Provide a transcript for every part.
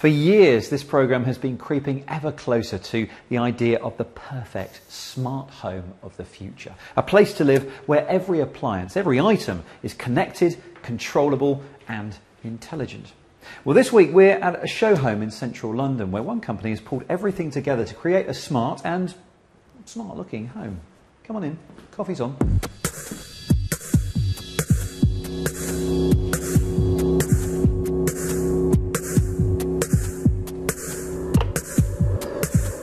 For years, this program has been creeping ever closer to the idea of the perfect smart home of the future. A place to live where every appliance, every item is connected, controllable and intelligent. Well, this week we're at a show home in central London where one company has pulled everything together to create a smart and smart looking home. Come on in, coffee's on.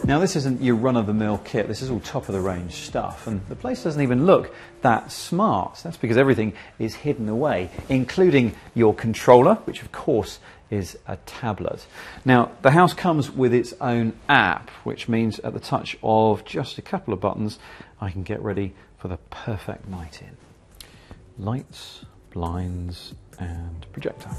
Now this isn't your run-of-the-mill kit, this is all top-of-the-range stuff, and the place doesn't even look that smart. That's because everything is hidden away, including your controller, which of course is a tablet. Now the house comes with its own app, which means at the touch of just a couple of buttons I can get ready for the perfect night in. Lights, blinds and projector.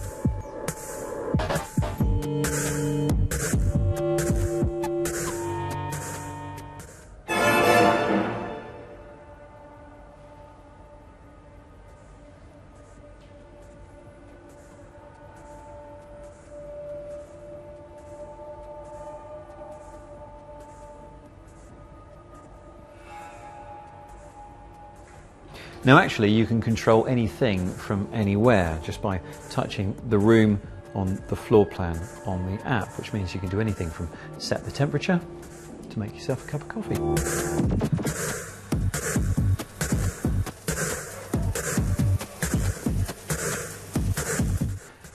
Now actually you can control anything from anywhere just by touching the room on the floor plan on the app, which means you can do anything from set the temperature to make yourself a cup of coffee.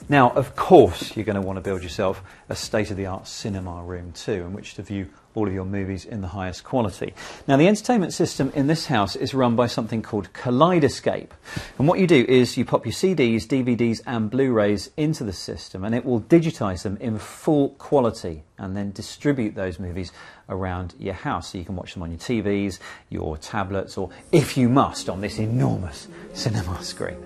Now, of course, you're going to want to build yourself a state-of-the-art cinema room too, in which to view all of your movies in the highest quality. Now, the entertainment system in this house is run by something called Kaleidoscape. And what you do is you pop your CDs, DVDs and Blu-rays into the system, and it will digitize them in full quality and then distribute those movies around your house. So you can watch them on your TVs, your tablets, or if you must, on this enormous cinema screen.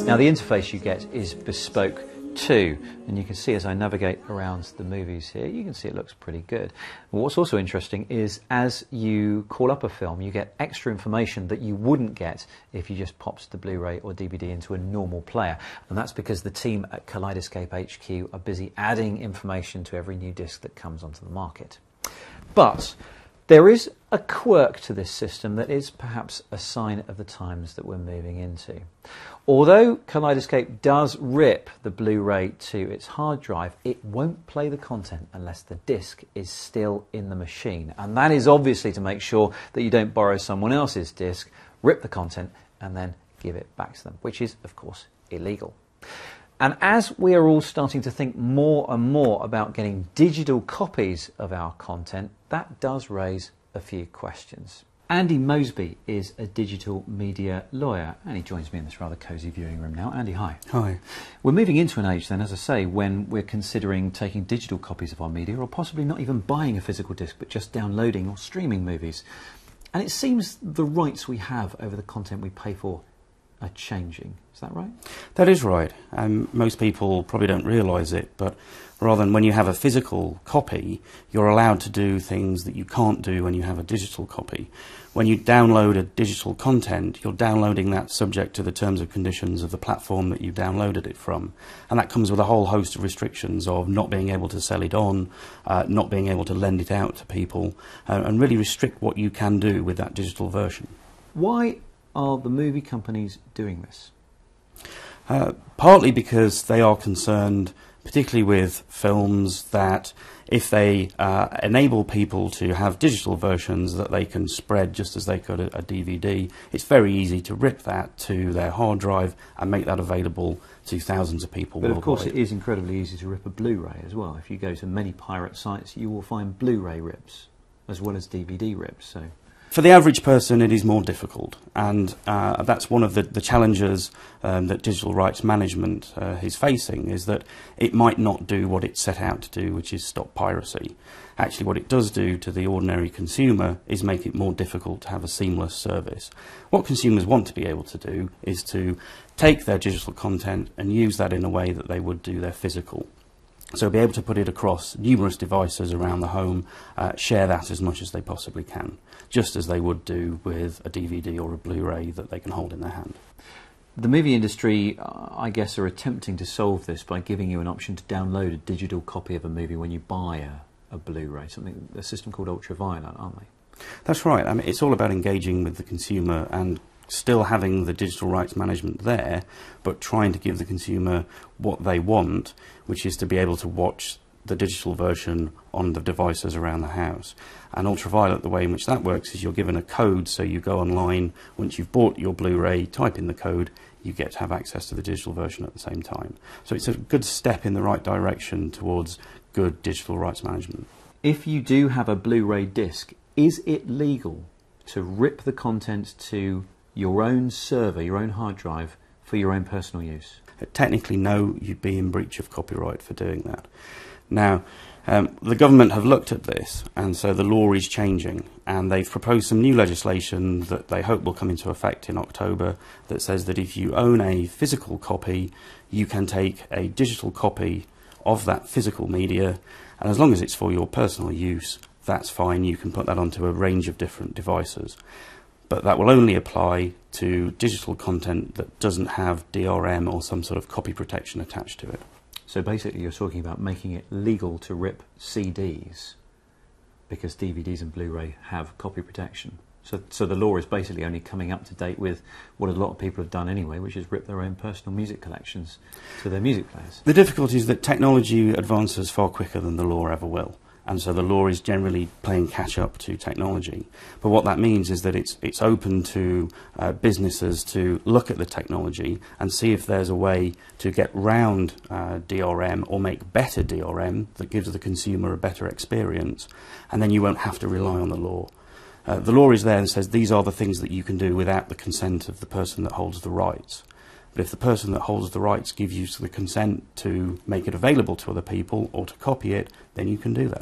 Now the interface you get is bespoke too, and you can see as I navigate around the movies here, you can see it looks pretty good. What's also interesting is as you call up a film, you get extra information that you wouldn't get if you just popped the Blu-ray or DVD into a normal player, and that's because the team at Kaleidoscape HQ are busy adding information to every new disc that comes onto the market. But there is a quirk to this system that is perhaps a sign of the times that we're moving into. Although Kaleidoscape does rip the Blu-ray to its hard drive, it won't play the content unless the disc is still in the machine. And that is obviously to make sure that you don't borrow someone else's disc, rip the content and then give it back to them, which is, of course, illegal. And as we are all starting to think more and more about getting digital copies of our content, that does raise a few questions. Andy Moseby is a digital media lawyer, and he joins me in this rather cosy viewing room now. Andy, hi. Hi. We're moving into an age then, as I say, when we're considering taking digital copies of our media, or possibly not even buying a physical disc, but just downloading or streaming movies. And it seems the rights we have over the content we pay for are changing. Is that right? That is right. Most people probably don't realise it, but rather than when you have a physical copy, you're allowed to do things that you can't do when you have a digital copy. When you download a digital content, you're downloading that subject to the terms and conditions of the platform that you downloaded it from. And that comes with a whole host of restrictions of not being able to sell it on, not being able to lend it out to people, and really restrict what you can do with that digital version. Why are the movie companies doing this? Partly because they are concerned, particularly with films, that if they enable people to have digital versions that they can spread just as they could a DVD, it's very easy to rip that to their hard drive and make that available to thousands of people worldwide. But of course it is incredibly easy to rip a Blu-ray as well. If you go to many pirate sites, you will find Blu-ray rips as well as DVD rips. So for the average person, it is more difficult, and that's one of the challenges that digital rights management is facing, is that it might not do what it set out to do, which is stop piracy. Actually, what it does do to the ordinary consumer is make it more difficult to have a seamless service. What consumers want to be able to do is to take their digital content and use that in a way that they would do their physical. So be able to put it across numerous devices around the home, share that as much as they possibly can. just as they would do with a DVD or a Blu-ray that they can hold in their hand. The movie industry, I guess, are attempting to solve this by giving you an option to download a digital copy of a movie when you buy a Blu-ray, a system called Ultraviolet, aren't they? That's right. I mean, it's all about engaging with the consumer and still having the digital rights management there, but trying to give the consumer what they want, which is to be able to watch the digital version on the devices around the house. And Ultraviolet, the way in which that works is you're given a code, so you go online, once you've bought your Blu-ray, type in the code, you get to have access to the digital version at the same time. So it's a good step in the right direction towards good digital rights management. If you do have a Blu-ray disc, is it legal to rip the content to your own server, your own hard drive, for your own personal use? Technically, no, you'd be in breach of copyright for doing that. Now, the government have looked at this, and so the law is changing, and they've proposed some new legislation that they hope will come into effect in October that says that if you own a physical copy, you can take a digital copy of that physical media, and as long as it's for your personal use, that's fine. You can put that onto a range of different devices. But that will only apply to digital content that doesn't have DRM or some sort of copy protection attached to it. So basically you're talking about making it legal to rip CDs because DVDs and Blu-ray have copy protection. So the law is basically only coming up to date with what a lot of people have done anyway, which is rip their own personal music collections to their music players. The difficulty is that technology advances far quicker than the law ever will. And so the law is generally playing catch-up to technology. But what that means is that it's open to businesses to look at the technology and see if there's a way to get round DRM or make better DRM that gives the consumer a better experience, and then you won't have to rely on the law. The law is there and says these are the things that you can do without the consent of the person that holds the rights. But if the person that holds the rights gives you the consent to make it available to other people or to copy it, then you can do that.